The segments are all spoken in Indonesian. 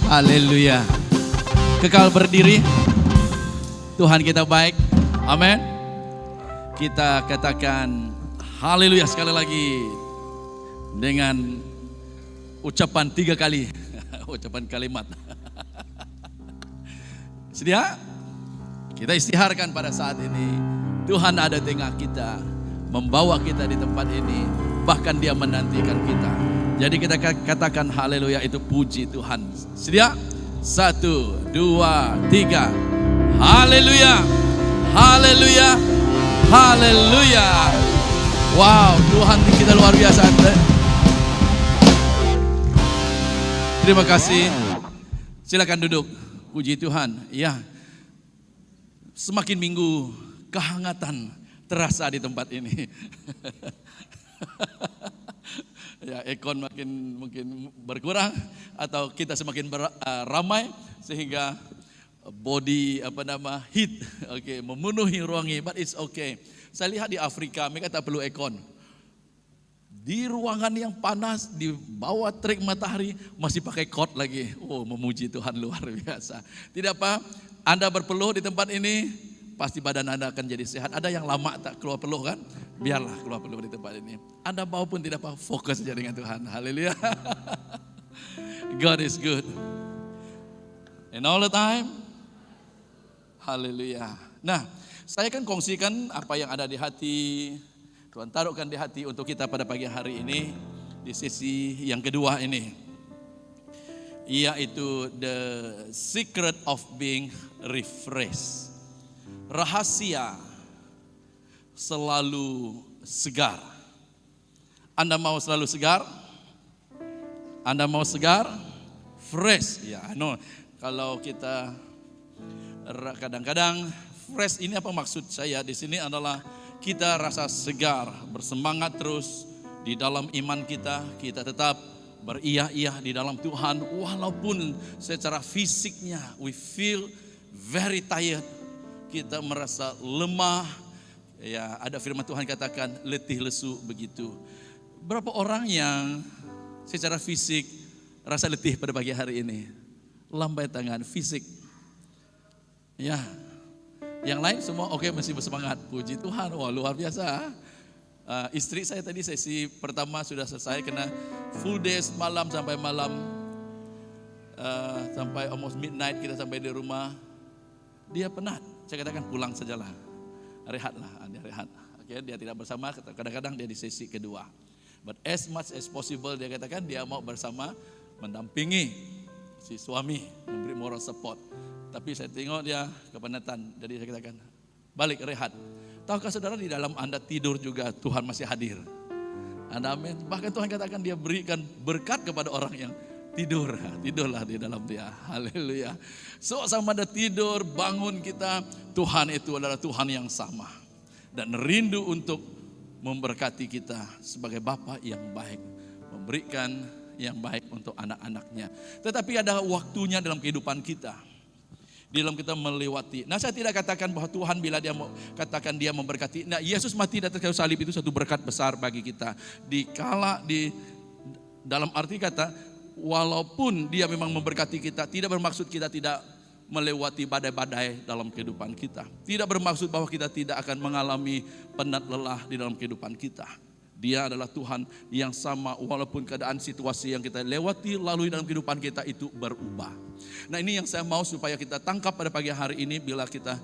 Haleluya. Kekal berdiri. Tuhan kita baik. Amin. Kita katakan haleluya sekali lagi dengan ucapan 3 kali. Ucapan kalimat. Sedia? Kita istiharkan pada saat ini. Tuhan ada di tengah kita, membawa kita di tempat ini, bahkan Dia menantikan kita. Jadi kita katakan haleluya, itu puji Tuhan. Sedia? 1, 2, 3. Haleluya, haleluya, haleluya. Wow, Tuhan kita luar biasa. Terima kasih. Silakan duduk. Puji Tuhan. Ya. Semakin minggu kehangatan terasa di tempat ini. Ya, ekon mungkin berkurang atau kita semakin ramai sehingga body heat memenuhi ruang ini, but it's okay. Saya lihat di Afrika mereka tak perlu ekon. Di ruangan yang panas, di bawah terik matahari masih pakai coat lagi. Oh, memuji Tuhan luar biasa. Tidak apa, Anda berpeluh di tempat ini, pasti badan Anda akan jadi sehat. Ada yang lama tak keluar peluh kan? Biarlah keluar peluh di tempat ini. Anda mau pun tidak apa, fokus saja dengan Tuhan. Haleluya. God is good. And all the time. Haleluya. Nah, saya kan kongsikan apa yang ada di hati. Tuhan taruhkan di hati untuk kita pada pagi hari ini. Di sesi yang kedua ini. Yaitu the secret of being refreshed. Rahasia selalu segar. Anda mau selalu segar? Anda mau segar? Fresh. Ya, kalau kita kadang-kadang fresh ini apa maksud saya di sini adalah kita rasa segar, bersemangat terus di dalam iman kita. Kita tetap beria-ia di dalam Tuhan walaupun secara fisiknya we feel very tired. Kita merasa lemah, ya ada firman Tuhan katakan letih lesu begitu. Berapa orang yang secara fisik rasa letih pada pagi hari ini? Lambai tangan, fisik. Ya, yang lain semua oke, masih bersemangat. Puji Tuhan, wah luar biasa. Istri saya tadi sesi pertama sudah selesai kena full day malam sampai malam, sampai almost midnight kita sampai di rumah. Dia penat. Saya katakan pulang sajalah, rehatlah, dia rehat. Oke, dia tidak bersama, kadang-kadang dia di sesi kedua. But as much as possible dia katakan dia mau bersama, mendampingi si suami, memberi moral support. Tapi saya tengok dia kepenatan, jadi saya katakan balik rehat. Tahukah saudara di dalam Anda tidur juga Tuhan masih hadir. Anda amin. Bahkan Tuhan katakan dia berikan berkat kepada orang yang tidur, tidurlah di dalam Dia. Haleluya. So sama ada tidur, bangun kita, Tuhan itu adalah Tuhan yang sama. Dan rindu untuk memberkati kita sebagai Bapa yang baik. Memberikan yang baik untuk anak-anaknya. Tetapi ada waktunya dalam kehidupan kita. Di dalam kita melewati. Nah, saya tidak katakan bahwa Tuhan bila Dia mau katakan Dia memberkati. Nah, Yesus mati di atas kayu salib itu satu berkat besar bagi kita. Dalam arti kata, walaupun Dia memang memberkati kita, tidak bermaksud kita tidak melewati badai-badai dalam kehidupan kita. Tidak bermaksud bahwa kita tidak akan mengalami penat lelah di dalam kehidupan kita. Dia adalah Tuhan yang sama walaupun keadaan situasi yang kita lewati lalui dalam kehidupan kita itu berubah. Nah, ini yang saya mau supaya kita tangkap pada pagi hari ini bila kita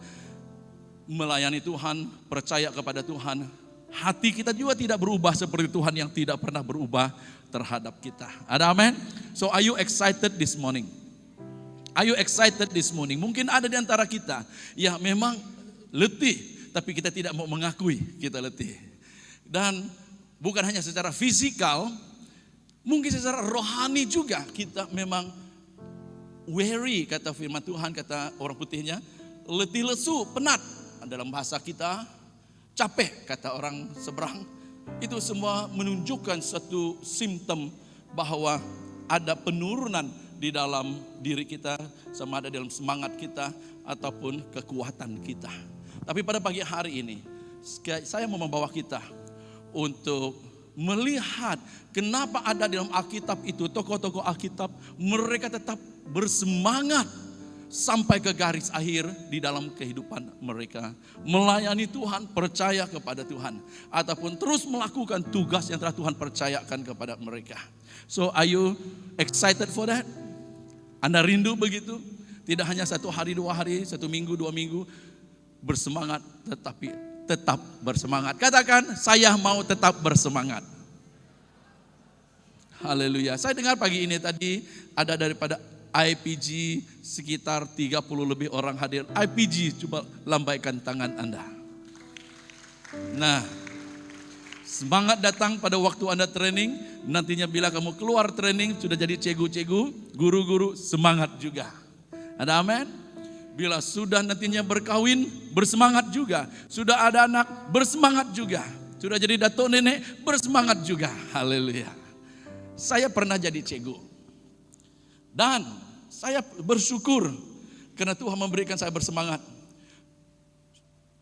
melayani Tuhan, percaya kepada Tuhan. Hati kita juga tidak berubah seperti Tuhan yang tidak pernah berubah terhadap kita. Ada amin? So are you excited this morning? Are you excited this morning? Mungkin ada di antara kita yang memang letih, tapi kita tidak mau mengakui kita letih. Dan bukan hanya secara fisikal, mungkin secara rohani juga kita memang weary, kata firman Tuhan, kata orang putihnya, letih lesu, penat. Dalam bahasa kita, capek, kata orang seberang. Itu semua menunjukkan satu simptom bahwa ada penurunan di dalam diri kita, sama ada dalam semangat kita ataupun kekuatan kita. Tapi pada pagi hari ini, saya mau membawa kita untuk melihat kenapa ada di dalam Alkitab itu, tokoh-tokoh Alkitab, mereka tetap bersemangat sampai ke garis akhir di dalam kehidupan mereka. Melayani Tuhan, percaya kepada Tuhan. Ataupun terus melakukan tugas yang telah Tuhan percayakan kepada mereka. So are you excited for that? Anda rindu begitu? Tidak hanya 1 hari, 2 hari, 1 minggu, 2 minggu. Bersemangat tetapi tetap bersemangat. Katakan, saya mau tetap bersemangat. Haleluya. Saya dengar pagi ini tadi ada daripada IPG sekitar 30 lebih orang hadir. IPG, coba lambaikan tangan Anda. Nah, semangat datang pada waktu Anda training. Nantinya bila kamu keluar training sudah jadi cegu-cegu, guru-guru, semangat juga. Ada amin? Bila sudah nantinya berkawin, bersemangat juga. Sudah ada anak, bersemangat juga. Sudah jadi datuk nenek, bersemangat juga. Haleluya. Saya pernah jadi cegu. Dan saya bersyukur karena Tuhan memberikan saya bersemangat.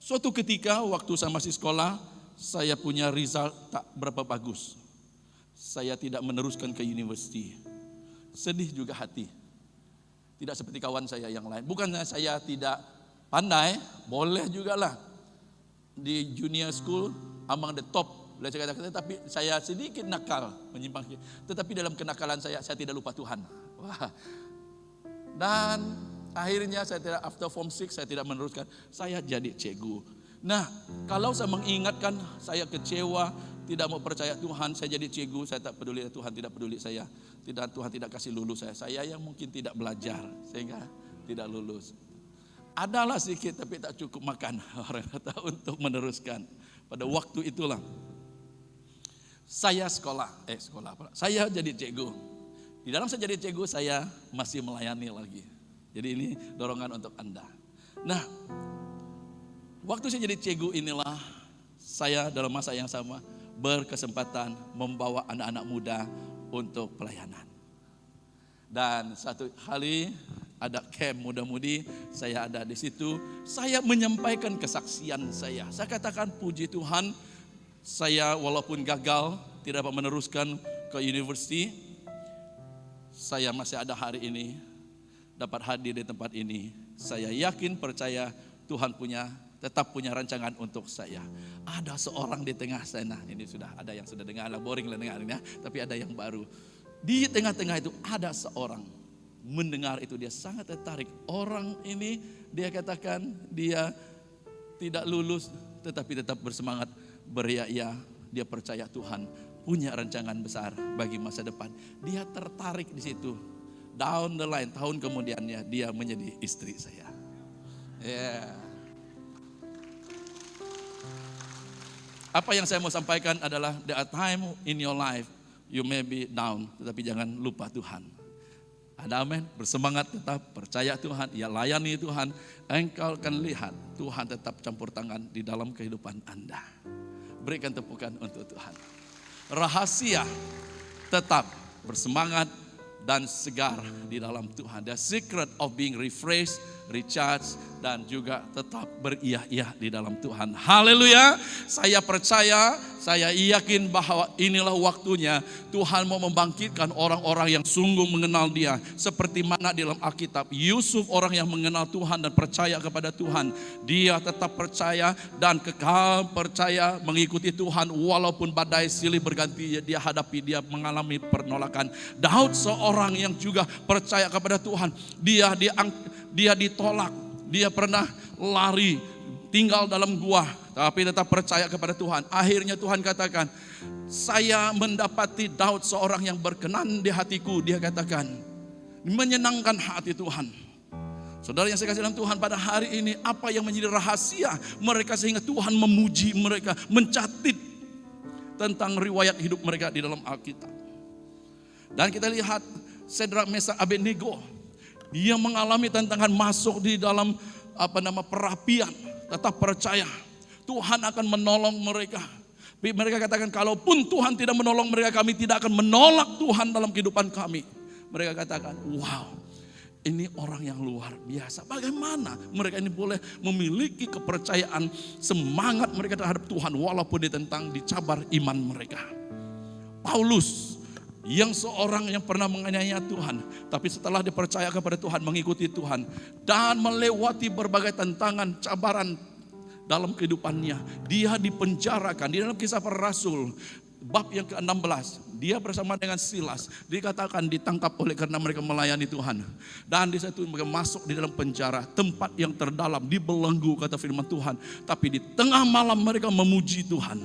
Suatu ketika waktu saya masih sekolah, saya punya result tak berapa bagus. Saya tidak meneruskan ke university. Sedih juga hati. Tidak seperti kawan saya yang lain. Bukannya saya tidak pandai, boleh juga lah. Di junior school, among the top, boleh saya katakan, tapi saya sedikit nakal, menyimpang. Tetapi dalam kenakalan saya tidak lupa Tuhan. Wah. Dan akhirnya saya tidak, after form 6, saya tidak meneruskan. Saya jadi cegu. Nah, kalau saya mengingatkan, saya kecewa, tidak mau percaya Tuhan, saya jadi cegu, saya tak peduli, Tuhan tidak peduli saya. Tuhan tidak kasih lulus saya. Saya yang mungkin tidak belajar sehingga tidak lulus. Adalah sedikit tapi tak cukup makan orang kata untuk meneruskan. Pada waktu itulah saya saya jadi cegu. Di dalam saya jadi cegu saya masih melayani lagi. Jadi ini dorongan untuk Anda. Nah, waktu saya jadi cegu inilah saya dalam masa yang sama berkesempatan membawa anak-anak muda untuk pelayanan. Dan satu kali ada camp muda-mudi, saya ada di situ, saya menyampaikan kesaksian saya. Saya katakan puji Tuhan, saya walaupun gagal tidak dapat meneruskan ke university, saya masih ada hari ini, dapat hadir di tempat ini. Saya yakin percaya Tuhan tetap punya rancangan untuk saya. Ada seorang di tengah sana, ini sudah ada yang sudah dengar, boring lah dengarnya, tapi ada yang baru. Di tengah-tengah itu ada seorang mendengar itu, dia sangat tertarik. Orang ini dia katakan dia tidak lulus tetapi tetap bersemangat beria-ia. Dia percaya Tuhan punya rancangan besar bagi masa depan. Dia tertarik di situ. Down the line, tahun kemudiannya dia menjadi istri saya. Yeah. Apa yang saya mau sampaikan adalah there are time in your life you may be down, tetapi jangan lupa Tuhan. Ada amin, bersemangat tetap, percaya Tuhan, ya layani Tuhan. Engkau akan lihat Tuhan tetap campur tangan di dalam kehidupan Anda. Berikan tepukan untuk Tuhan. Rahasia tetap bersemangat dan segar di dalam Tuhan. The secret of being refreshed, recharged, dan juga tetap beria-ia di dalam Tuhan. Haleluya. Saya percaya, saya yakin bahwa inilah waktunya Tuhan mau membangkitkan orang-orang yang sungguh mengenal Dia. Seperti mana di dalam Alkitab, Yusuf orang yang mengenal Tuhan dan percaya kepada Tuhan. Dia tetap percaya dan kekal percaya mengikuti Tuhan walaupun badai silih berganti dia hadapi, dia mengalami penolakan. Daud seorang yang juga percaya kepada Tuhan. Dia ditolak. Dia pernah lari, tinggal dalam gua, tapi tetap percaya kepada Tuhan. Akhirnya Tuhan katakan, saya mendapati Daud seorang yang berkenan di hatiku. Dia katakan, menyenangkan hati Tuhan. Saudara yang saya kasih dalam Tuhan, pada hari ini apa yang menjadi rahasia mereka sehingga Tuhan memuji mereka, mencatat tentang riwayat hidup mereka di dalam Alkitab. Dan kita lihat Sedrak, Mesak, Abednego, dia mengalami tantangan masuk di dalam perapian, tetap percaya Tuhan akan menolong mereka. Mereka katakan, kalaupun Tuhan tidak menolong mereka, kami tidak akan menolak Tuhan dalam kehidupan kami. Mereka katakan, wow, ini orang yang luar biasa. Bagaimana mereka ini boleh memiliki kepercayaan, semangat mereka terhadap Tuhan walaupun ditentang, dicabar iman mereka. Paulus yang seorang yang pernah menganiaya Tuhan, tapi setelah dipercaya kepada Tuhan, mengikuti Tuhan dan melewati berbagai tantangan, cabaran dalam kehidupannya, dia dipenjarakan. Di dalam Kisah Para Rasul bab yang ke-16, dia bersama dengan Silas dikatakan ditangkap oleh karena mereka melayani Tuhan. Dan di situ mereka masuk di dalam penjara, tempat yang terdalam, dibelenggu kata firman Tuhan. Tapi di tengah malam mereka memuji Tuhan.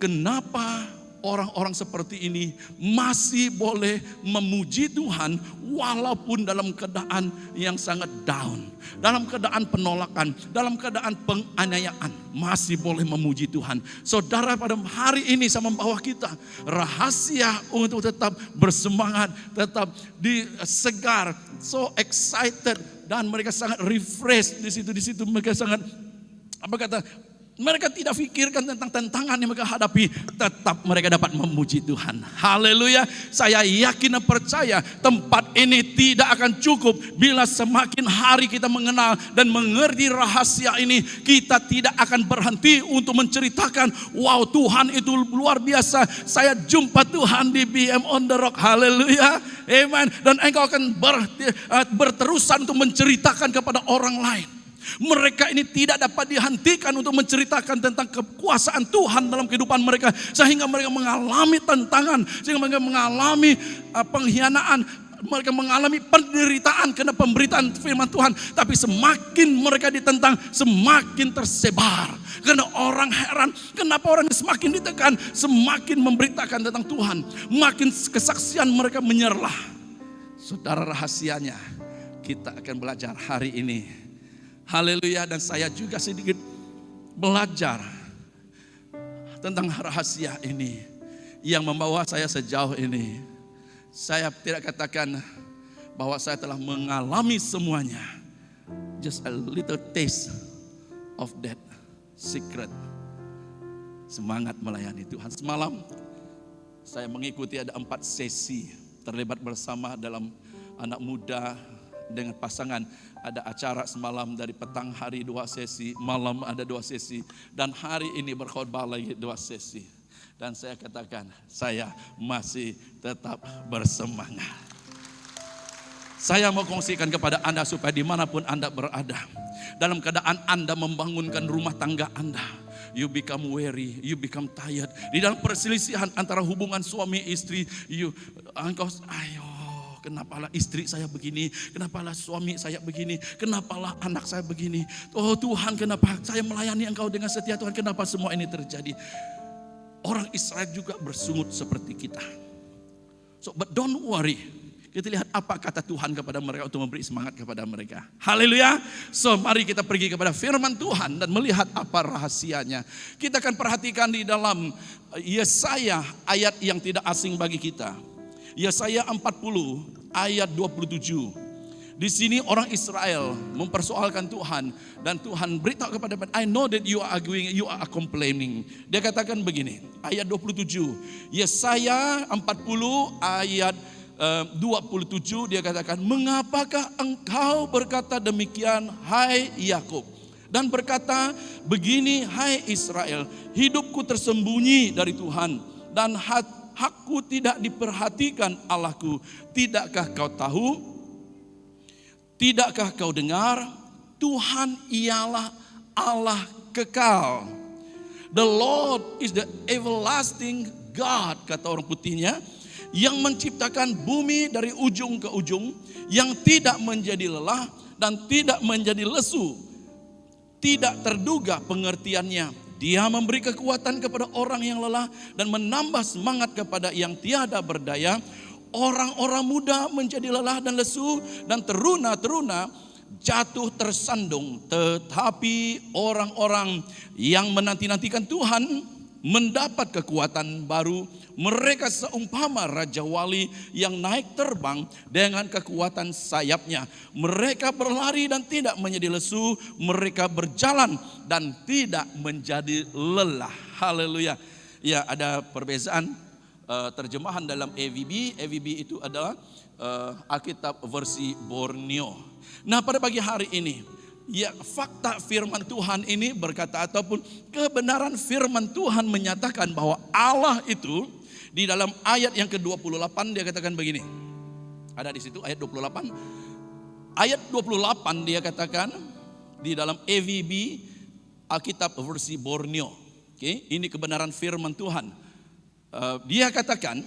Kenapa orang-orang seperti ini masih boleh memuji Tuhan walaupun dalam keadaan yang sangat down, dalam keadaan penolakan, dalam keadaan penganiayaan, masih boleh memuji Tuhan. Saudara, pada hari ini saya membawa kita rahasia untuk tetap bersemangat, tetap segar, so excited, dan mereka sangat refresh di situ mereka sangat mereka tidak pikirkan tentang tantangan yang mereka hadapi, tetap mereka dapat memuji Tuhan. Haleluya. Saya yakin dan percaya tempat ini tidak akan cukup bila semakin hari kita mengenal dan mengerti rahasia ini, kita tidak akan berhenti untuk menceritakan, wow, Tuhan itu luar biasa. Saya jumpa Tuhan di BM on the Rock. Haleluya. Amen. Dan engkau akan berterusan untuk menceritakan kepada orang lain. Mereka ini tidak dapat dihentikan untuk menceritakan tentang kekuasaan Tuhan dalam kehidupan mereka, sehingga mereka mengalami tantangan, sehingga mereka mengalami pengkhianatan, mereka mengalami penderitaan karena pemberitaan firman Tuhan. Tapi semakin mereka ditentang, semakin tersebar. Karena orang heran, kenapa orang semakin ditekan, semakin memberitakan tentang Tuhan, makin kesaksian mereka menyerlah. Saudara, rahasianya kita akan belajar hari ini. Haleluya. Dan saya juga sedikit belajar tentang rahasia ini yang membawa saya sejauh ini. Saya tidak katakan bahwa saya telah mengalami semuanya. Just a little taste of that secret. Semangat melayani Tuhan. Semalam saya mengikuti ada 4 sesi, terlibat bersama dalam anak muda dengan pasangan. Ada acara semalam dari petang hari 2 sesi, malam ada 2 sesi, dan hari ini berkhotbah lagi 2 sesi. Dan saya katakan, saya masih tetap bersemangat. Saya mau kongsikan kepada Anda supaya dimanapun Anda berada, dalam keadaan Anda membangunkan rumah tangga Anda, you become weary, you become tired. Di dalam perselisihan antara hubungan suami istri, kenapalah istri saya begini, kenapalah suami saya begini, kenapalah anak saya begini. Oh Tuhan, kenapa saya melayani Engkau dengan setia Tuhan, kenapa semua ini terjadi? Orang Israel juga bersungut seperti kita. So, but don't worry. Kita lihat apa kata Tuhan kepada mereka untuk memberi semangat kepada mereka. Haleluya. So mari kita pergi kepada firman Tuhan dan melihat apa rahasianya. Kita akan perhatikan di dalam Yesaya, ayat yang tidak asing bagi kita. Yesaya 40 ayat 27. Di sini orang Israel mempersoalkan Tuhan, dan Tuhan beritahu kepada mereka, I know that you are arguing, you are complaining. Dia katakan begini, ayat 27. Yesaya 40 ayat 27, dia katakan, mengapakah engkau berkata demikian, hai Yakub, dan berkata begini, hai Israel, hidupku tersembunyi dari Tuhan, dan hakku tidak diperhatikan Allahku. Tidakkah kau tahu? Tidakkah kau dengar? Tuhan ialah Allah kekal. The Lord is the everlasting God, kata orang putihnya, yang menciptakan bumi dari ujung ke ujung, yang tidak menjadi lelah dan tidak menjadi lesu, tidak terduga pengertiannya. Dia memberi kekuatan kepada orang yang lelah dan menambah semangat kepada yang tiada berdaya. Orang-orang muda menjadi lelah dan lesu, dan teruna-teruna jatuh tersandung. Tetapi orang-orang yang menanti-nantikan Tuhan mendapat kekuatan baru. Mereka seumpama Raja Wali yang naik terbang dengan kekuatan sayapnya. Mereka berlari dan tidak menjadi lesu. Mereka berjalan dan tidak menjadi lelah. Haleluya. Ya, ada perbezaan terjemahan dalam EVB. EVB itu adalah Alkitab versi Borneo. Nah, pada pagi hari ini, ya, fakta firman Tuhan ini berkata, ataupun kebenaran firman Tuhan menyatakan bahwa Allah itu, Di dalam ayat yang ke-28 dia katakan begini. Ada di situ ayat 28. Ayat 28 dia katakan di dalam EVB Alkitab versi Borneo. Oke, ini kebenaran firman Tuhan. Dia katakan,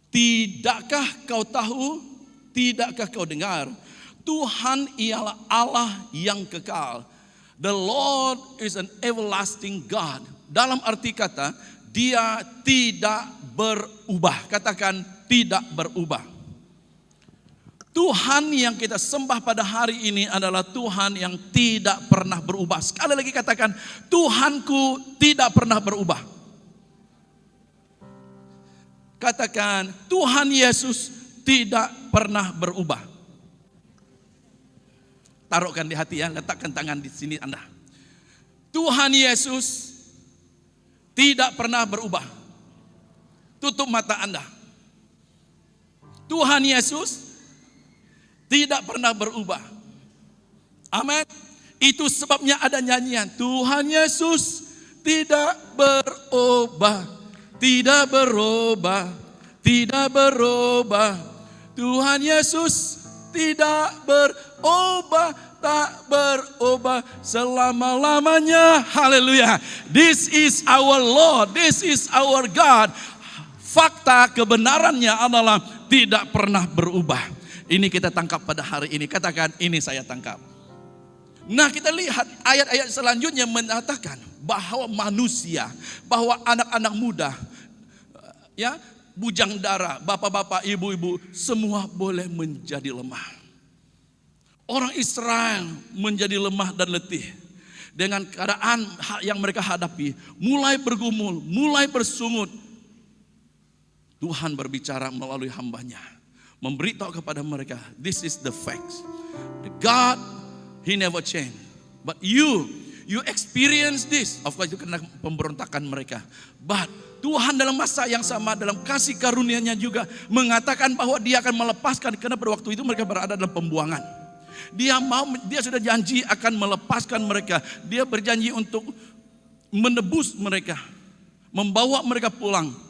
tidakkah kau tahu, tidakkah kau dengar, Tuhan ialah Allah yang kekal. The Lord is an everlasting God. Dalam arti kata, dia tidak berubah. Katakan tidak berubah. Tuhan yang kita sembah pada hari ini adalah Tuhan yang tidak pernah berubah. Sekali lagi katakan, Tuhanku tidak pernah berubah. Katakan, Tuhan Yesus tidak pernah berubah. Taruhkan di hati ya, letakkan tangan di sini Anda. Tuhan Yesus tidak pernah berubah. Tutup mata Anda. Tuhan Yesus tidak pernah berubah. Amin. Itu sebabnya ada nyanyian, Tuhan Yesus tidak berubah, tidak berubah, tidak berubah. Tuhan Yesus tidak berubah, tak berubah selama-lamanya. Haleluya. This is our Lord, this is our God. Fakta kebenarannya adalah tidak pernah berubah. Ini kita tangkap pada hari ini. Katakan, ini saya tangkap. Nah, kita lihat ayat-ayat selanjutnya mengatakan bahwa manusia, bahwa anak-anak muda, ya, bujang dara, bapak-bapak, ibu-ibu, semua boleh menjadi lemah. Orang Israel menjadi lemah dan letih dengan keadaan yang mereka hadapi, mulai bergumul, mulai bersungut. Tuhan berbicara melalui hambanya, memberitahu kepada mereka, this is the facts. The God, He never change. But you experience this. Of course itu kena pemberontakan mereka. But Tuhan dalam masa yang sama, dalam kasih karunia-Nya juga mengatakan bahwa Dia akan melepaskan. Karena pada waktu itu mereka berada dalam pembuangan. Dia sudah janji akan melepaskan mereka. Dia berjanji untuk menebus mereka, membawa mereka pulang.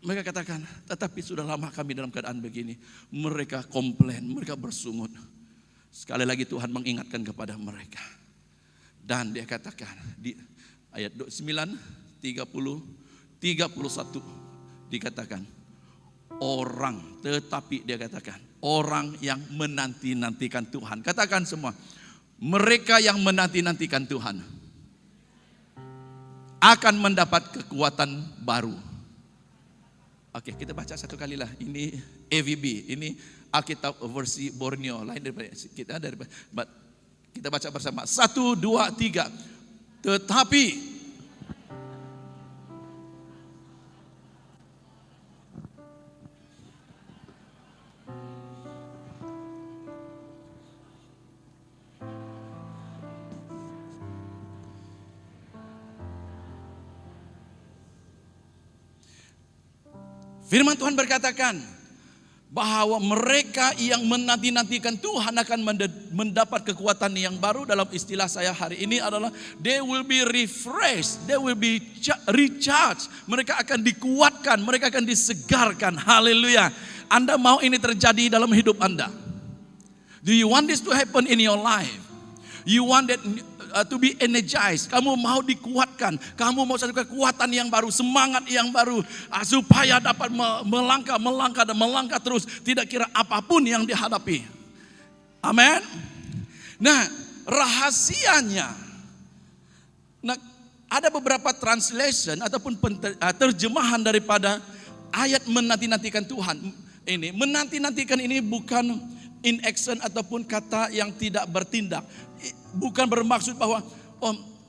Mereka katakan, tetapi sudah lama kami dalam keadaan begini. Mereka komplain, mereka bersungut. Sekali lagi Tuhan mengingatkan kepada mereka. Dan dia katakan di ayat 9, 30, 31 dikatakan orang, tetapi dia katakan orang yang menanti-nantikan Tuhan. Katakan semua, mereka yang menanti-nantikan Tuhan akan mendapat kekuatan baru. Oke, kita baca satu kali lah. Ini EVB, ini Alkitab versi Borneo, lain daripada kita. Kita baca bersama. 1, 2, 3. Tetapi firman Tuhan berkatakan bahwa mereka yang menanti-nantikan Tuhan akan mendapat kekuatan yang baru. Dalam istilah saya hari ini adalah they will be refreshed, they will be recharged. Mereka akan dikuatkan, mereka akan disegarkan. Haleluya. Anda mau ini terjadi dalam hidup Anda? Do you want this to happen in your life? You want that to be energized. Kamu mau dikuatkan. Kamu mau satu kekuatan yang baru, semangat yang baru, supaya dapat melangkah terus, tidak kira apapun yang dihadapi. Amin. Nah, rahasianya. Nah, ada beberapa translation ataupun terjemahan daripada ayat menanti-nantikan Tuhan. Ini menanti-nantikan ini bukan in action ataupun kata yang tidak bertindak. Bukan bermaksud bahwa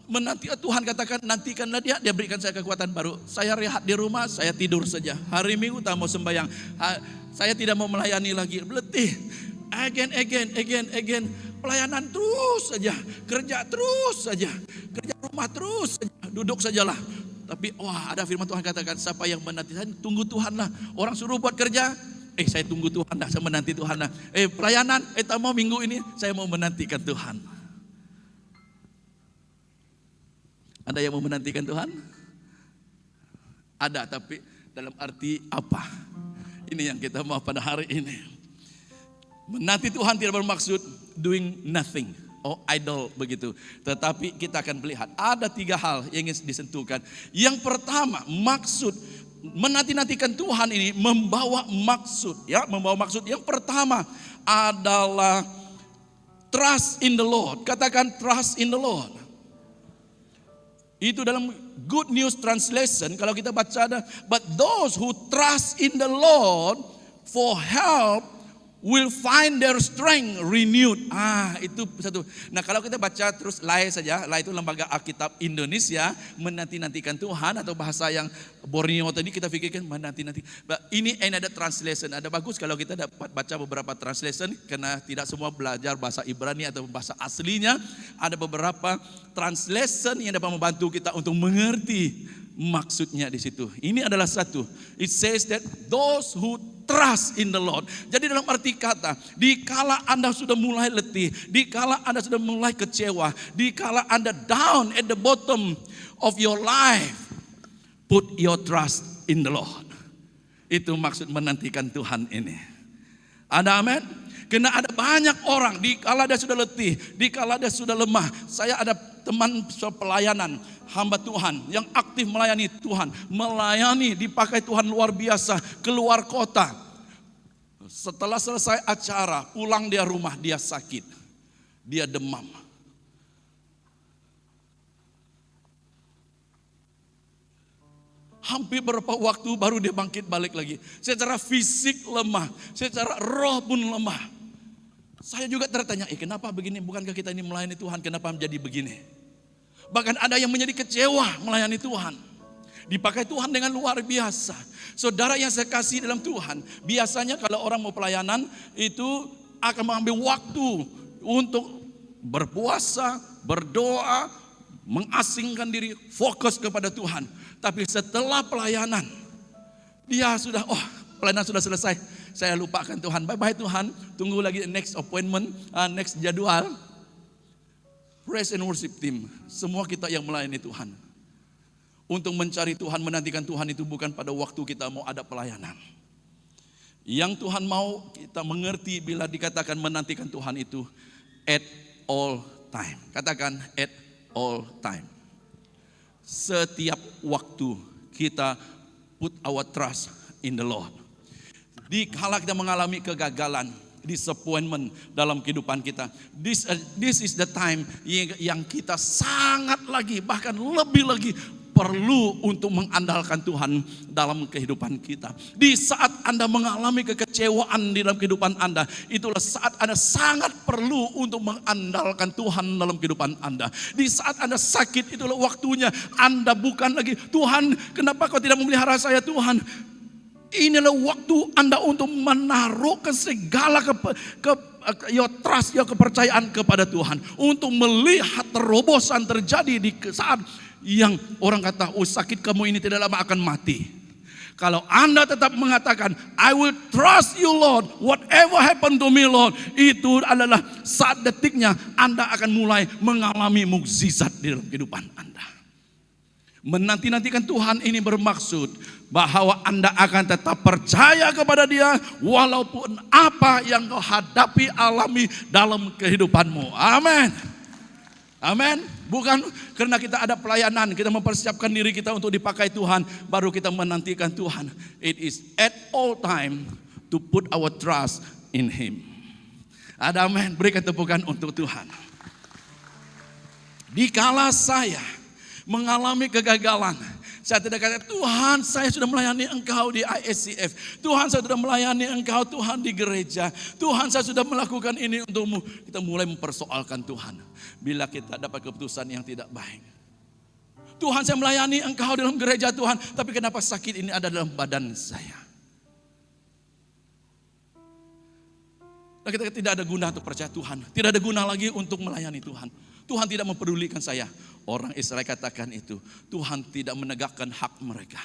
menanti Tuhan katakan nantikanlah dia berikan saya kekuatan baru. Saya rehat di rumah, saya tidur saja. Hari Minggu tak mau sembahyang. Saya tidak mau melayani lagi. Letih. Again. Pelayanan terus saja. Kerja terus saja. Kerja rumah terus saja. Duduk sajalah. Tapi ada firman Tuhan katakan, siapa yang menanti saya, tunggu Tuhan lah. Orang suruh buat kerja, saya tunggu Tuhan lah, saya menanti Tuhan lah. Pelayanan, tak mau minggu ini, saya mau menantikan Tuhan. Ada yang mau menantikan Tuhan? Ada, tapi dalam arti apa? Ini yang kita mau pada hari ini. Menanti Tuhan tidak bermaksud doing nothing. Oh, idol begitu. Tetapi kita akan melihat ada 3 hal yang ingin disentuhkan. Yang pertama, maksud menanti-nantikan Tuhan ini membawa maksud, ya, membawa maksud. Yang pertama adalah trust in the Lord. Katakan trust in the Lord. Itu dalam Good News Translation kalau kita baca ada, but those who trust in the Lord for help will find their strength renewed. Itu satu. Nah, kalau kita baca terus LAI saja, LAI itu Lembaga Alkitab Indonesia, menanti-nantikan Tuhan, atau bahasa yang Borneo tadi kita pikirkan menanti-nanti. Ini ada translation, ada bagus kalau kita dapat baca beberapa translation, karena tidak semua belajar bahasa Ibrani atau bahasa aslinya. Ada beberapa translation yang dapat membantu kita untuk mengerti maksudnya di situ. Ini adalah satu. It says that those who trust in the Lord. Jadi dalam arti kata, dikala Anda sudah mulai letih, dikala Anda sudah mulai kecewa, dikala Anda down at the bottom of your life, put your trust in the Lord. Itu maksud menantikan Tuhan ini. Ada amin? Karena ada banyak orang dikala dia sudah letih, dikala dia sudah lemah. Saya ada teman pelayanan, hamba Tuhan yang aktif melayani Tuhan, melayani, dipakai Tuhan luar biasa, keluar kota. Setelah selesai acara, pulang dia rumah, dia sakit, dia demam. Hampir beberapa waktu baru dia bangkit balik lagi. Secara fisik lemah, secara roh pun lemah. Saya juga tertanya, kenapa begini? Bukankah kita ini melayani Tuhan, kenapa menjadi begini? Bahkan ada yang menjadi kecewa melayani Tuhan. Dipakai Tuhan dengan luar biasa. Saudara yang saya kasih dalam Tuhan, biasanya kalau orang mau pelayanan itu akan mengambil waktu untuk berpuasa, berdoa, mengasingkan diri, fokus kepada Tuhan. Tapi setelah pelayanan, dia sudah, pelayanan sudah selesai, saya lupakan Tuhan. Bye-bye Tuhan, tunggu lagi next appointment, next jadwal. Praise and worship team, semua kita yang melayani Tuhan. Untuk mencari Tuhan, menantikan Tuhan itu bukan pada waktu kita mau ada pelayanan. Yang Tuhan mau kita mengerti bila dikatakan menantikan Tuhan itu at all time. Katakan at all time. Setiap waktu kita put our trust in the Lord. Dikala kita mengalami kegagalan, disappointment dalam kehidupan kita, this is the time yang kita sangat lagi, bahkan lebih lagi perlu untuk mengandalkan Tuhan dalam kehidupan kita. Di saat Anda mengalami kekecewaan di dalam kehidupan Anda, itulah saat Anda sangat perlu untuk mengandalkan Tuhan dalam kehidupan Anda. Di saat Anda sakit, itulah waktunya Anda bukan lagi, Tuhan kenapa kau tidak memelihara saya Tuhan. Inilah waktu Anda untuk menaruhkan segala your trust, your kepercayaan kepada Tuhan. Untuk melihat terobosan terjadi di saat yang orang kata, sakit kamu ini tidak lama akan mati. Kalau Anda tetap mengatakan, I will trust you Lord, whatever happen to me Lord, itu adalah saat detiknya Anda akan mulai mengalami mukjizat di dalam kehidupan Anda. Menanti-nantikan Tuhan ini bermaksud bahwa Anda akan tetap percaya kepada Dia walaupun apa yang kau hadapi, alami dalam kehidupanmu. Amin. Amin. Bukan karena kita ada pelayanan, kita mempersiapkan diri kita untuk dipakai Tuhan, baru kita menantikan Tuhan. It is at all time to put our trust in Him. Ada amin. Berikan tepukan untuk Tuhan. Dikala saya mengalami kegagalan, saya tidak kata, Tuhan saya sudah melayani Engkau di ISCF. Tuhan saya sudah melayani Engkau Tuhan di gereja. Tuhan saya sudah melakukan ini untukmu. Kita mulai mempersoalkan Tuhan. Bila kita dapat keputusan yang tidak baik. Tuhan saya melayani Engkau dalam gereja Tuhan. Tapi kenapa sakit ini ada dalam badan saya? Dan kita tidak ada guna untuk percaya Tuhan. Tidak ada guna lagi untuk melayani Tuhan. Tuhan tidak mempedulikan saya. Orang Israel katakan itu. Tuhan tidak menegakkan hak mereka.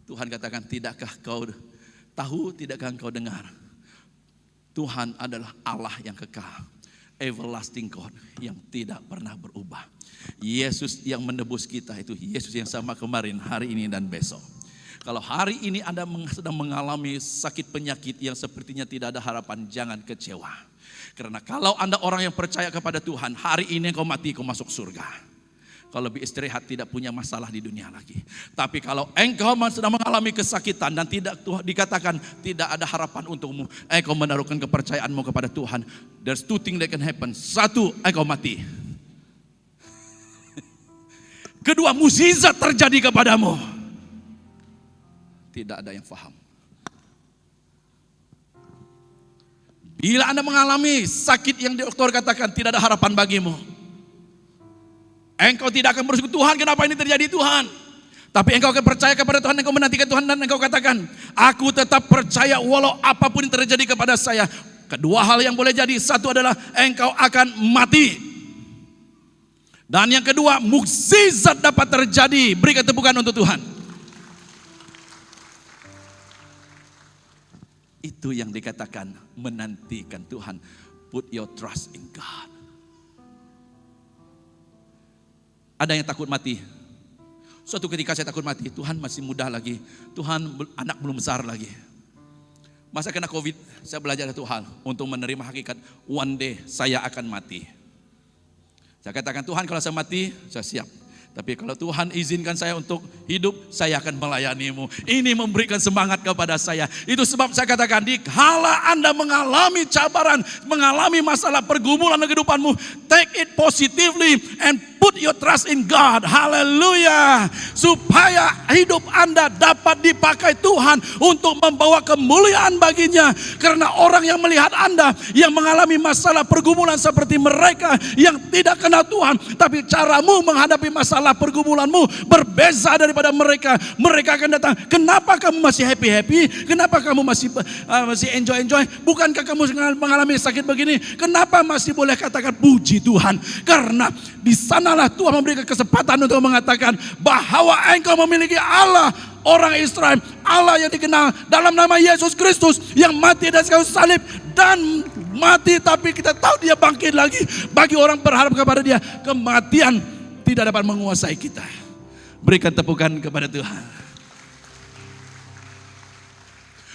Tuhan katakan, tidakkah kau tahu, tidakkah kau dengar? Tuhan adalah Allah yang kekal. everlasting God yang tidak pernah berubah. Yesus yang menebus kita itu Yesus yang sama kemarin, hari ini, dan besok. Kalau hari ini Anda sedang mengalami sakit penyakit yang sepertinya tidak ada harapan, jangan kecewa. Karena kalau Anda orang yang percaya kepada Tuhan, hari ini kau mati, kau masuk surga. Kau lebih istirahat, tidak punya masalah di dunia lagi. Tapi kalau engkau sedang mengalami kesakitan dan tidak dikatakan tidak ada harapan untukmu, engkau menaruhkan kepercayaanmu kepada Tuhan. There's two things that can happen. Satu, engkau mati. Kedua, mukjizat terjadi kepadamu. Tidak ada yang paham. Bila Anda mengalami sakit yang dokter katakan tidak ada harapan bagimu, engkau tidak akan bersyukur, Tuhan kenapa ini terjadi Tuhan. Tapi engkau akan percaya kepada Tuhan, engkau menantikan Tuhan, dan engkau katakan, aku tetap percaya walau apapun yang terjadi kepada saya. Kedua hal yang boleh jadi, satu adalah engkau akan mati. Dan yang kedua, mukjizat dapat terjadi. Berikan tepukan untuk Tuhan. Itu yang dikatakan menantikan Tuhan. Put your trust in God. Ada yang takut mati. Suatu ketika saya takut mati. Tuhan masih muda lagi. Tuhan anak belum besar lagi. Masa kena COVID, saya belajar satu hal. Untuk menerima hakikat, one day saya akan mati. Saya katakan, Tuhan kalau saya mati, saya siap. Tapi kalau Tuhan izinkan saya untuk hidup, saya akan melayanimu. Ini memberikan semangat kepada saya. Itu sebab saya katakan, dikala Anda mengalami cabaran, mengalami masalah pergumulan dalam kehidupanmu, take it positively and put your trust in God. Haleluya. Supaya hidup Anda dapat dipakai Tuhan untuk membawa kemuliaan baginya. Karena orang yang melihat Anda yang mengalami masalah pergumulan seperti mereka yang tidak kenal Tuhan, tapi caramu menghadapi masalah pergumulanmu berbeza daripada mereka. Mereka akan datang, kenapa kamu masih happy-happy? Kenapa kamu masih enjoy-enjoy? Bukankah kamu mengalami sakit begini? Kenapa masih boleh katakan puji Tuhan? Karena di sanalah Tuhan memberikan kesempatan untuk mengatakan bahwa engkau memiliki Allah, orang Israel, Allah yang dikenal dalam nama Yesus Kristus yang mati di atas kayu salib dan mati, tapi kita tahu dia bangkit lagi. Bagi orang berharap kepada dia, kematian tidak dapat menguasai kita. Berikan tepukan kepada Tuhan.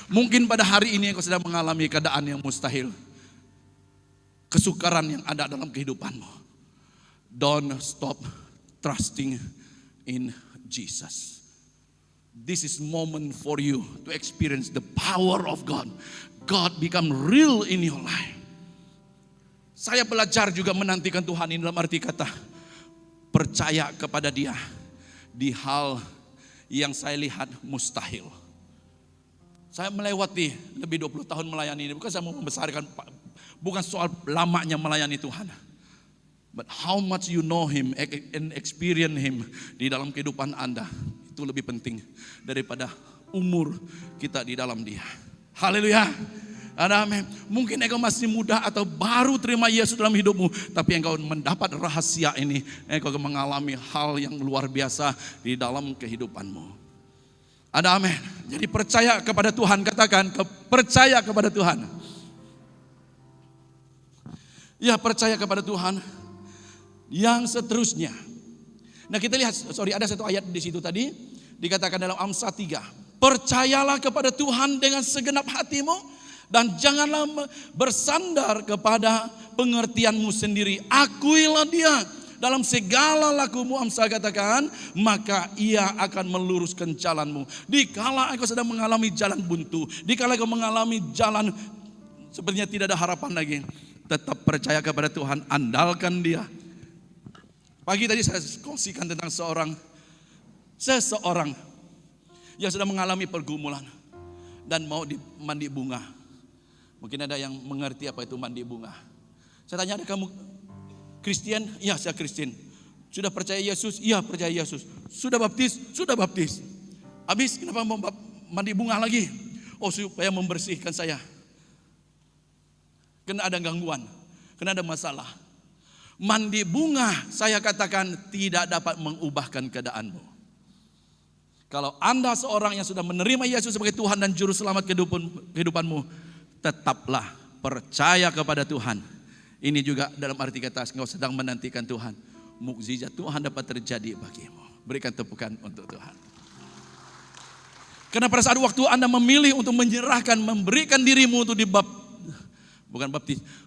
Mungkin pada hari ini engkau sedang mengalami keadaan yang mustahil, kesukaran yang ada dalam kehidupanmu. Don't stop trusting in Jesus. This is moment for you to experience the power of God. God become real in your life. Saya belajar juga menantikan Tuhan ini dalam arti kata percaya kepada Dia di hal yang saya lihat mustahil. Saya melewati lebih 20 tahun melayani ini. Bukan saya mau membesarkan, bukan soal lamanya melayani Tuhan. But how much you know Him and experience Him di dalam kehidupan Anda, itu lebih penting daripada umur kita di dalam Dia. Haleluya. Amin. Mungkin engkau masih muda atau baru terima Yesus dalam hidupmu, tapi engkau mendapat rahasia ini, engkau mengalami hal yang luar biasa di dalam kehidupanmu. Ada amin. Jadi percaya kepada Tuhan, katakan percaya kepada Tuhan. Ya, percaya kepada Tuhan. Yang seterusnya. Nah, kita lihat, ada satu ayat di situ tadi dikatakan dalam Amsal 3. Percayalah kepada Tuhan dengan segenap hatimu dan janganlah bersandar kepada pengertianmu sendiri. Akuilah Dia dalam segala lakumu, Amsal katakan, maka Ia akan meluruskan jalanmu. Dikala engkau sedang mengalami jalan buntu, dikala engkau mengalami jalan sepertinya tidak ada harapan lagi, tetap percaya kepada Tuhan, andalkan Dia. Pagi tadi saya kongsikan tentang seseorang yang sedang mengalami pergumulan dan mau mandi bunga. Mungkin ada yang mengerti apa itu mandi bunga. Saya tanya, ada kamu Kristen? Iya, saya Kristen. Sudah percaya Yesus? Iya, percaya Yesus. Sudah baptis? Sudah baptis. Habis kenapa mau mandi bunga lagi? Oh, supaya membersihkan saya. Kena ada gangguan, kena ada masalah. Mandi bunga, saya katakan, tidak dapat mengubahkan keadaanmu. Kalau Anda seorang yang sudah menerima Yesus sebagai Tuhan dan Juru Selamat kehidupanmu, tetaplah percaya kepada Tuhan. Ini juga dalam arti kata engkau sedang menantikan Tuhan, mukjizat Tuhan dapat terjadi bagimu. Berikan tepukan untuk Tuhan. Karena pada saat waktu Anda memilih untuk menyerahkan, memberikan dirimu untuk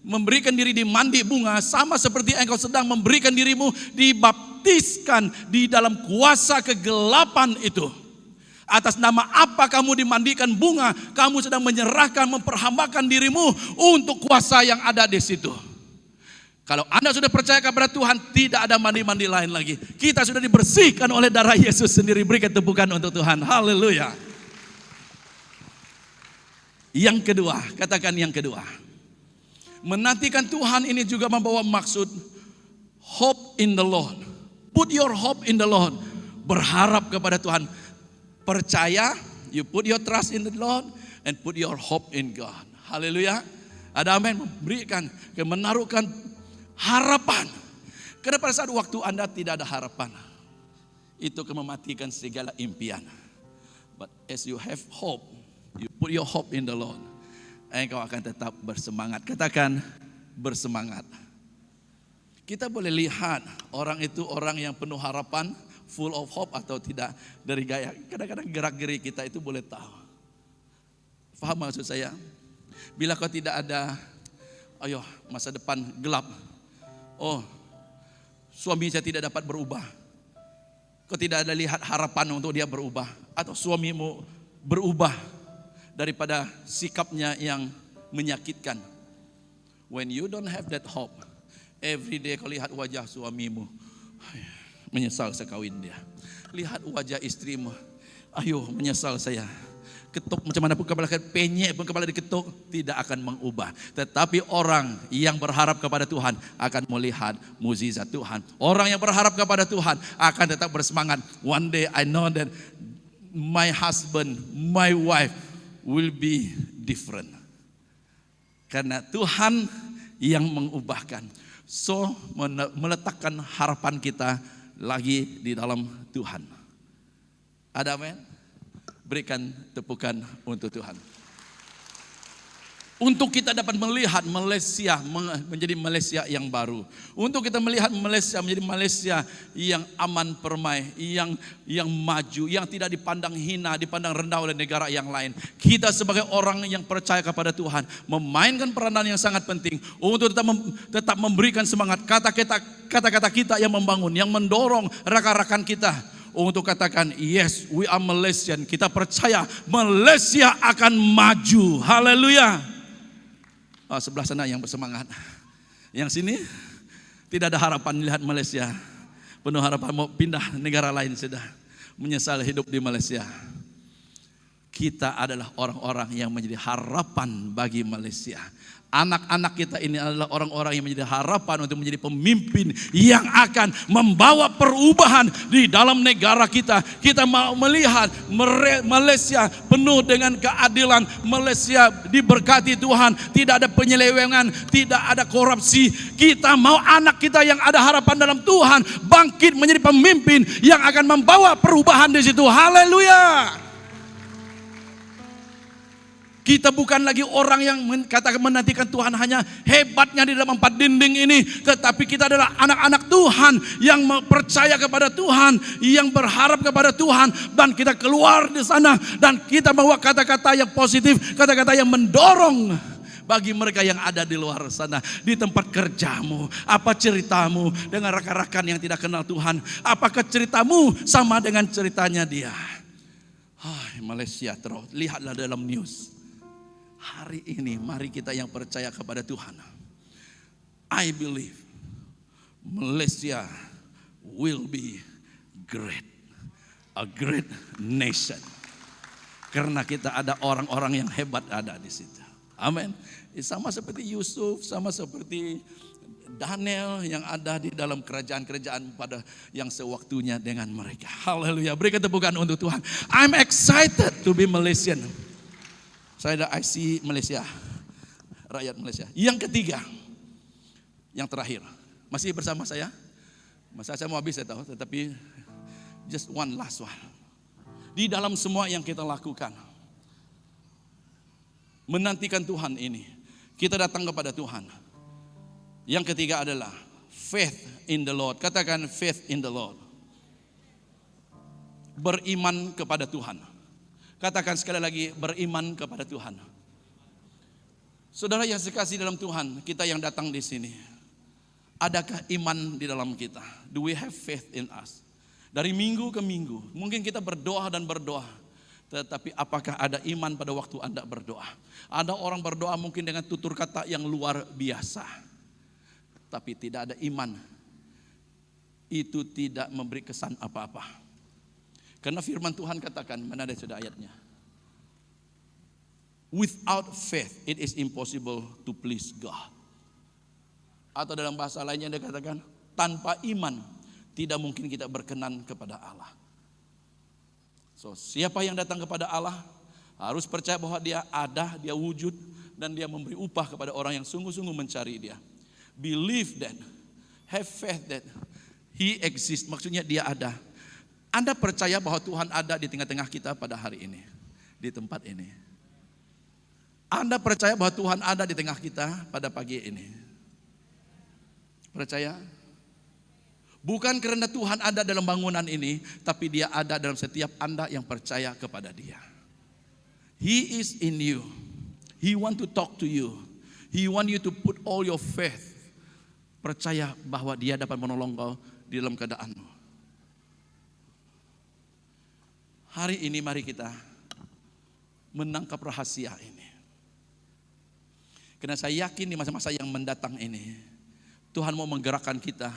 memberikan diri di mandi bunga, sama seperti engkau sedang memberikan dirimu dibaptiskan di dalam kuasa kegelapan itu. Atas nama apa kamu dimandikan bunga? Kamu sedang menyerahkan, memperhambakan dirimu untuk kuasa yang ada di situ. Kalau Anda sudah percaya kepada Tuhan, tidak ada mandi-mandi lain lagi. Kita sudah dibersihkan oleh darah Yesus sendiri. Berikan tepukan untuk Tuhan. Haleluya. Yang kedua, katakan yang kedua. Menantikan Tuhan ini juga membawa maksud hope in the Lord. Put your hope in the Lord. Berharap kepada Tuhan. Percaya, you put your trust in the Lord and put your hope in God. Haleluya. Ada amin, memberikan, menaruhkan harapan. Karena pada saat waktu Anda tidak ada harapan, itu akan mematikan segala impian. But as you have hope, you put your hope in the Lord, engkau akan tetap bersemangat. Katakan bersemangat. Kita boleh lihat orang itu orang yang penuh harapan, full of hope atau tidak dari gaya. Kadang-kadang gerak-gerik kita itu boleh tahu. Faham maksud saya? Bila kau tidak ada, masa depan gelap. Oh, suami saya tidak dapat berubah. Kau tidak ada lihat harapan untuk dia berubah. Atau suamimu berubah daripada sikapnya yang menyakitkan. When you don't have that hope, every day kau lihat wajah suamimu, menyesal saya kawin dia. Lihat wajah istrimu, menyesal saya. Ketuk macam mana pun kepala, penyek pun kepala diketuk, tidak akan mengubah. Tetapi orang yang berharap kepada Tuhan akan melihat mukjizat Tuhan. Orang yang berharap kepada Tuhan akan tetap bersemangat. One day I know that my husband, my wife will be different. Karena Tuhan yang mengubahkan. So, meletakkan harapan kita lagi di dalam Tuhan. Ada amin? Berikan tepukan untuk Tuhan. Untuk kita dapat melihat Malaysia menjadi Malaysia yang baru. Untuk kita melihat Malaysia menjadi Malaysia yang aman permai, yang maju, yang tidak dipandang hina, dipandang rendah oleh negara yang lain. Kita sebagai orang yang percaya kepada Tuhan memainkan peranan yang sangat penting untuk tetap memberikan semangat. Kata-kata kita yang membangun, yang mendorong rakan-rakan kita untuk katakan, yes, we are Malaysian. Kita percaya Malaysia akan maju. Haleluya. Sebelah sana yang bersemangat. Yang sini tidak ada harapan lihat Malaysia. Penuh harapan mau pindah negara lain sudah. Menyesal hidup di Malaysia. Kita adalah orang-orang yang menjadi harapan bagi Malaysia. Anak-anak kita ini adalah orang-orang yang menjadi harapan untuk menjadi pemimpin yang akan membawa perubahan di dalam negara kita. Kita mau melihat Malaysia penuh dengan keadilan. Malaysia diberkati Tuhan. Tidak ada penyelewengan, tidak ada korupsi. Kita mau anak kita yang ada harapan dalam Tuhan bangkit menjadi pemimpin yang akan membawa perubahan di situ. Haleluya. Kita bukan lagi orang yang katakan menantikan Tuhan hanya hebatnya di dalam 4 dinding ini. Tetapi kita adalah anak-anak Tuhan yang percaya kepada Tuhan, yang berharap kepada Tuhan. Dan kita keluar di sana dan kita bawa kata-kata yang positif, kata-kata yang mendorong bagi mereka yang ada di luar sana. Di tempat kerjamu, apa ceritamu dengan rakan-rakan yang tidak kenal Tuhan? Apakah ceritamu sama dengan ceritanya dia? Malaysia terus, lihatlah dalam news. Hari ini mari kita yang percaya kepada Tuhan. I believe Malaysia will be great. A great nation. Karena kita ada orang-orang yang hebat ada di situ. Amin. Sama seperti Yusuf, sama seperti Daniel yang ada di dalam kerajaan-kerajaan pada yang sewaktunya dengan mereka. Haleluya. Berikan tepukan untuk Tuhan. I'm excited to be Malaysian. Saya ada IC Malaysia, rakyat Malaysia. Yang ketiga, yang terakhir, masih bersama saya. Masa saya mau habis saya tahu, tetapi just one last one. Di dalam semua yang kita lakukan, menantikan Tuhan ini, kita datang kepada Tuhan. Yang ketiga adalah faith in the Lord. Katakan faith in the Lord. Beriman kepada Tuhan. Katakan sekali lagi, beriman kepada Tuhan. Saudara yang sekasih dalam Tuhan, kita yang datang di sini, adakah iman di dalam kita? Do we have faith in us? Dari minggu ke minggu, mungkin kita berdoa dan berdoa, tetapi apakah ada iman pada waktu Anda berdoa? Ada orang berdoa mungkin dengan tutur kata yang luar biasa, tapi tidak ada iman. Itu tidak memberi kesan apa-apa. Karena firman Tuhan katakan, mana ada sudah ayatnya? Without faith, it is impossible to please God. Atau dalam bahasa lainnya dia katakan, tanpa iman tidak mungkin kita berkenan kepada Allah. So, siapa yang datang kepada Allah harus percaya bahwa Dia ada, Dia wujud, dan Dia memberi upah kepada orang yang sungguh-sungguh mencari Dia. Believe that, have faith that He exists. Maksudnya Dia ada. Anda percaya bahwa Tuhan ada di tengah-tengah kita pada hari ini, di tempat ini. Anda percaya bahwa Tuhan ada di tengah kita pada pagi ini. Percaya? Bukan karena Tuhan ada dalam bangunan ini, tapi Dia ada dalam setiap Anda yang percaya kepada Dia. He is in you. He want to talk to you. He want you to put all your faith. Percaya bahwa Dia dapat menolong kau di dalam keadaanmu. Hari ini mari kita menangkap rahasia ini. Karena saya yakin di masa-masa yang mendatang ini, Tuhan mau menggerakkan kita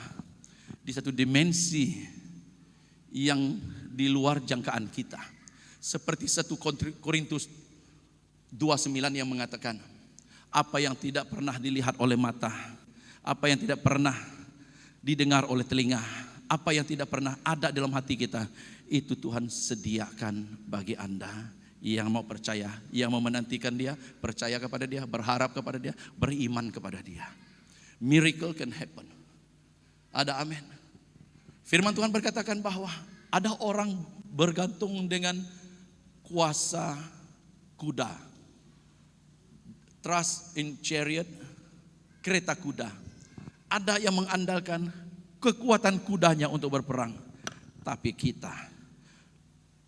di satu dimensi yang di luar jangkaan kita. Seperti 1 Korintus 2:9 yang mengatakan, apa yang tidak pernah dilihat oleh mata, apa yang tidak pernah didengar oleh telinga, apa yang tidak pernah ada dalam hati kita, itu Tuhan sediakan bagi Anda yang mau percaya, yang mau menantikan Dia, percaya kepada Dia, berharap kepada Dia, beriman kepada Dia. Miracle can happen. Ada amin. Firman Tuhan berkatakan bahwa ada orang bergantung dengan kuasa kuda. Trust in chariot, kereta kuda. Ada yang mengandalkan kekuatan kudanya untuk berperang. Tapi kita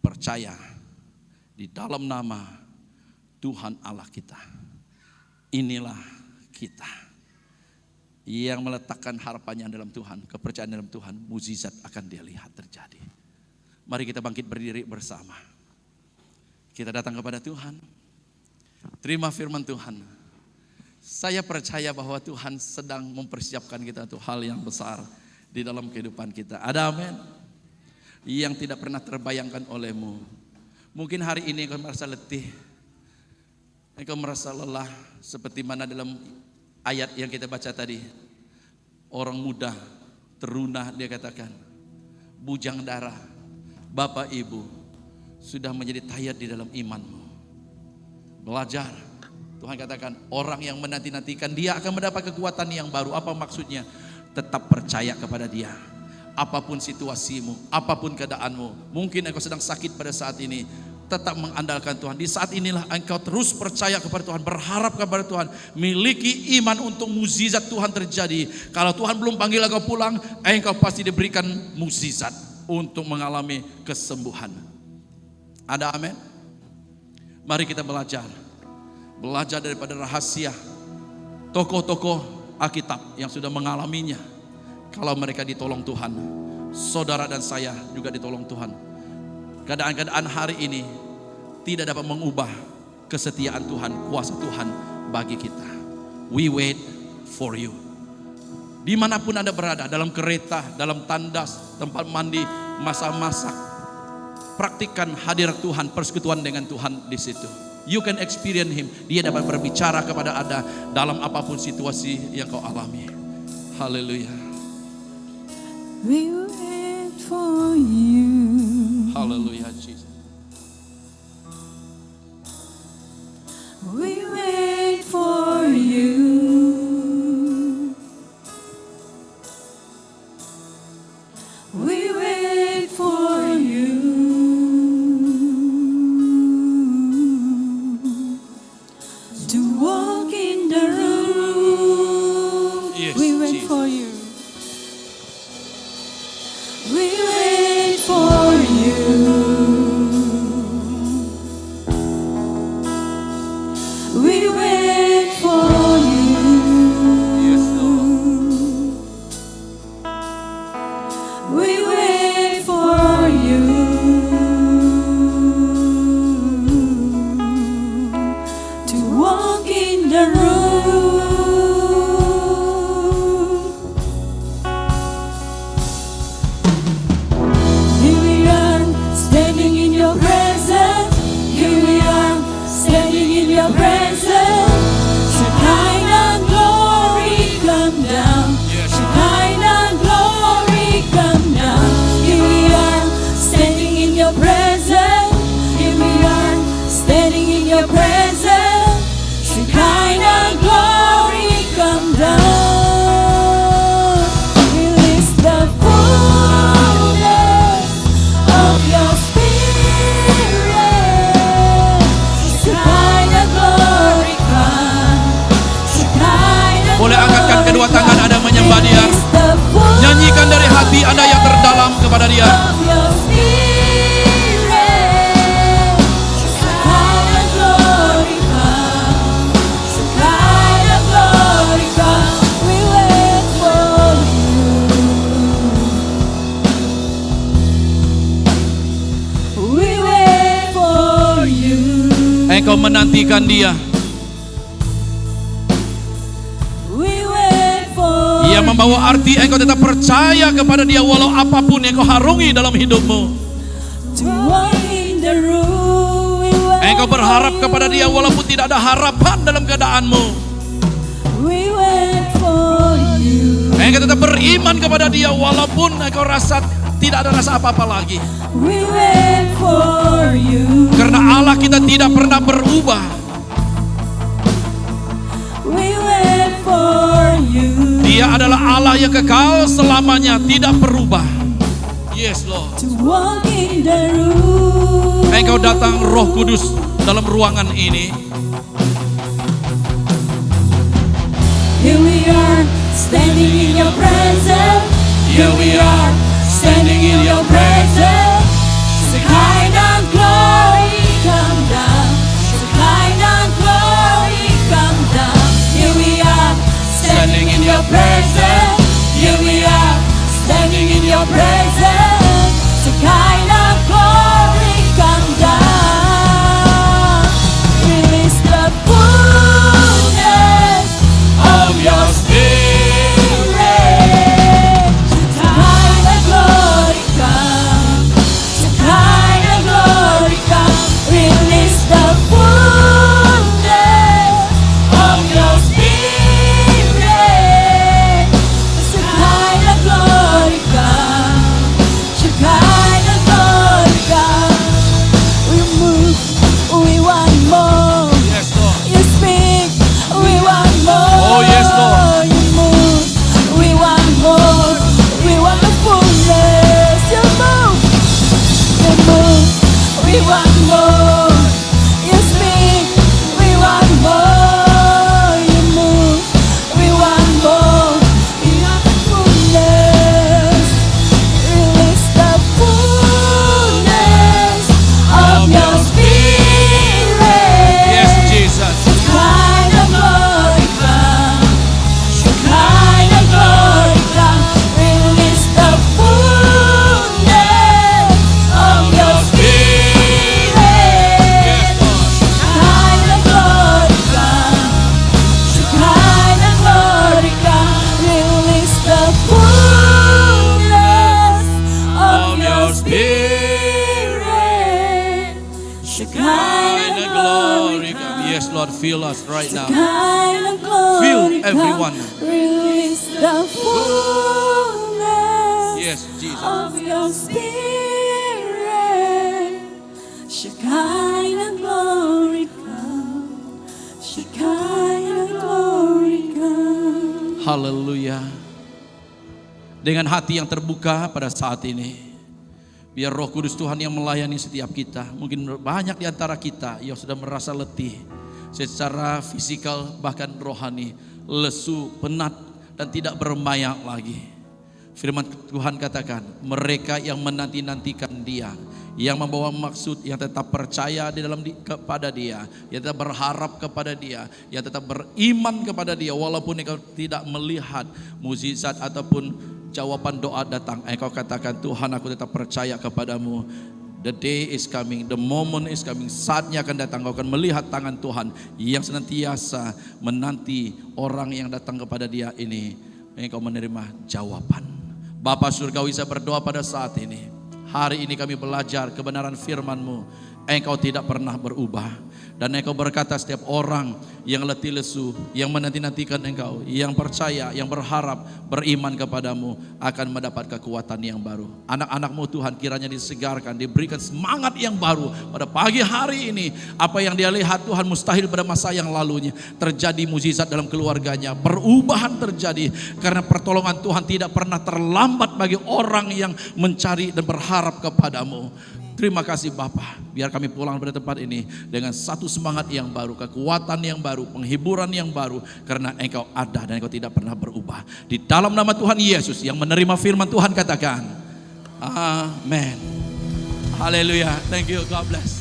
percaya di dalam nama Tuhan Allah kita. Inilah kita yang meletakkan harapannya dalam Tuhan, kepercayaan dalam Tuhan, mukjizat akan dia lihat terjadi. Mari kita bangkit berdiri bersama. Kita datang kepada Tuhan. Terima firman Tuhan. Saya percaya bahwa Tuhan sedang mempersiapkan kita untuk hal yang besar di dalam kehidupan kita. Ada amin. Yang tidak pernah terbayangkan olehmu. Mungkin hari ini engkau merasa letih, engkau merasa lelah, seperti mana dalam ayat yang kita baca tadi. Orang muda, teruna dia katakan, bujang darah, bapak ibu sudah menjadi tired di dalam imanmu. Belajar, Tuhan katakan orang yang menanti-nantikan dia akan mendapat kekuatan yang baru. Apa maksudnya? Tetap percaya kepada Dia. Apapun situasimu, apapun keadaanmu, mungkin engkau sedang sakit pada saat ini, tetap mengandalkan Tuhan. Di saat inilah engkau terus percaya kepada Tuhan, berharap kepada Tuhan, miliki iman untuk mukjizat Tuhan terjadi. Kalau Tuhan belum panggil engkau pulang, engkau pasti diberikan mukjizat untuk mengalami kesembuhan. Ada amin? Mari kita belajar daripada rahasia tokoh-tokoh Alkitab yang sudah mengalaminya. Kalau mereka ditolong Tuhan, saudara dan saya juga ditolong Tuhan. Keadaan-keadaan hari ini tidak dapat mengubah kesetiaan Tuhan, kuasa Tuhan bagi kita. We wait for you. Dimanapun Anda berada, dalam kereta, dalam tandas, tempat mandi, masak-masak, praktikkan hadirat Tuhan, persekutuan dengan Tuhan di situ. You can experience Him. Dia dapat berbicara kepada Anda dalam apapun situasi yang kau alami. Haleluya. We wait for you. Haleluya, Jesus. We wait for you. We wait for you. To walk in the room. Yes. We the room. Here we are, standing in your presence. Here we are, standing in your presence. Shekinah glory come down. Shekinah glory come down. Here we are, standing in your presence. Here we are, standing in your presence. Shekinah glory come down. Release the fullness of your spirit. Shekinah glory come. Shekinah Boleh angkatkan kedua tangan Anda menyembah Dia. Release the fullness Nyanyikan dari hati Anda yang terdalam kepada Dia. of your spirit. Shekinah glory come. Shekinah glory come. We wait for you. We wait for you. Engkau menantikan Dia. We wait for Ia membawa arti engkau tetap percaya kepada Dia walau apapun yang kau harungi dalam hidupmu. to walk in the room. We wait Engkau berharap kepada Dia walaupun tidak ada harapan dalam keadaanmu. We wait for you. Engkau tetap beriman kepada Dia walaupun engkau rasa tidak ada rasa apa-apa lagi. We wait for you. Karena Allah kita tidak pernah berubah. We wait for you. Dia adalah Allah yang kekal selamanya, tidak berubah. Yes Lord. To walk in the room. Engkau datang Roh Kudus dalam ruangan ini. Here we are, standing in your presence. Here we are, standing in your presence. Shekinah glory come down. Shekinah glory come down. Here we are, standing in your presence. Here we are, standing in your presence. Shekinah glory come down. Release the fullness of your spirit. Shekinah glory come. Shekinah glory come. Release the fullness of your spirit. Shekinah glory come. Shekinah glory come. We move, we want more. Yes Lord. You speak, we want more. Oh, yes, Lord. You move, we want more. We want the fullness. You move, we want more. You speak, we want more. You move, we want more. We want the fullness. Release the fullness of your spirit. Yes Jesus. Shekinah glory come. Shekinah glory come. Release the fullness of your spirit. Shekinah glory come. Shekinah glory come. Release the fullness of your spirit. Shekinah glory come. Yes Lord, fill us right now. Shekinah glory Fill come. everyone. Release the fullness Yes Jesus. of your spirit. Shekinah glory come. Shekinah glory come. Haleluya. Dengan hati yang terbuka pada saat ini, biar Roh Kudus Tuhan yang melayani setiap kita. Mungkin banyak di antara kita yang sudah merasa letih secara fisikal bahkan rohani, lesu, penat dan tidak bermaya lagi. Firman Tuhan katakan, mereka yang menanti-nantikan Dia, yang membawa maksud, yang tetap percaya di dalam kepada Dia, yang tetap berharap kepada Dia, yang tetap beriman kepada Dia walaupun engkau tidak melihat mukjizat ataupun jawaban doa datang. Engkau katakan, Tuhan aku tetap percaya kepadamu. The day is coming, the moment is coming. Saatnya akan datang, kau akan melihat tangan Tuhan yang senantiasa menanti orang yang datang kepada Dia ini. Engkau menerima jawaban. Bapa Surgawi, saya berdoa pada saat ini. Hari ini kami belajar kebenaran firman-Mu. Engkau tidak pernah berubah. Dan Engkau berkata setiap orang yang letih lesu, yang menanti-nantikan Engkau, yang percaya, yang berharap, beriman kepadamu akan mendapat kekuatan yang baru. Anak-anak-Mu Tuhan kiranya disegarkan, diberikan semangat yang baru pada pagi hari ini. Apa yang dia lihat Tuhan mustahil pada masa yang lalunya, terjadi mukjizat dalam keluarganya, perubahan terjadi karena pertolongan Tuhan tidak pernah terlambat bagi orang yang mencari dan berharap kepadamu. Terima kasih Bapa, biar kami pulang pada tempat ini dengan satu semangat yang baru, kekuatan yang baru, penghiburan yang baru, karena Engkau ada dan Engkau tidak pernah berubah. Di dalam nama Tuhan Yesus yang menerima firman Tuhan katakan, Amin. Haleluya. Thank you, God bless.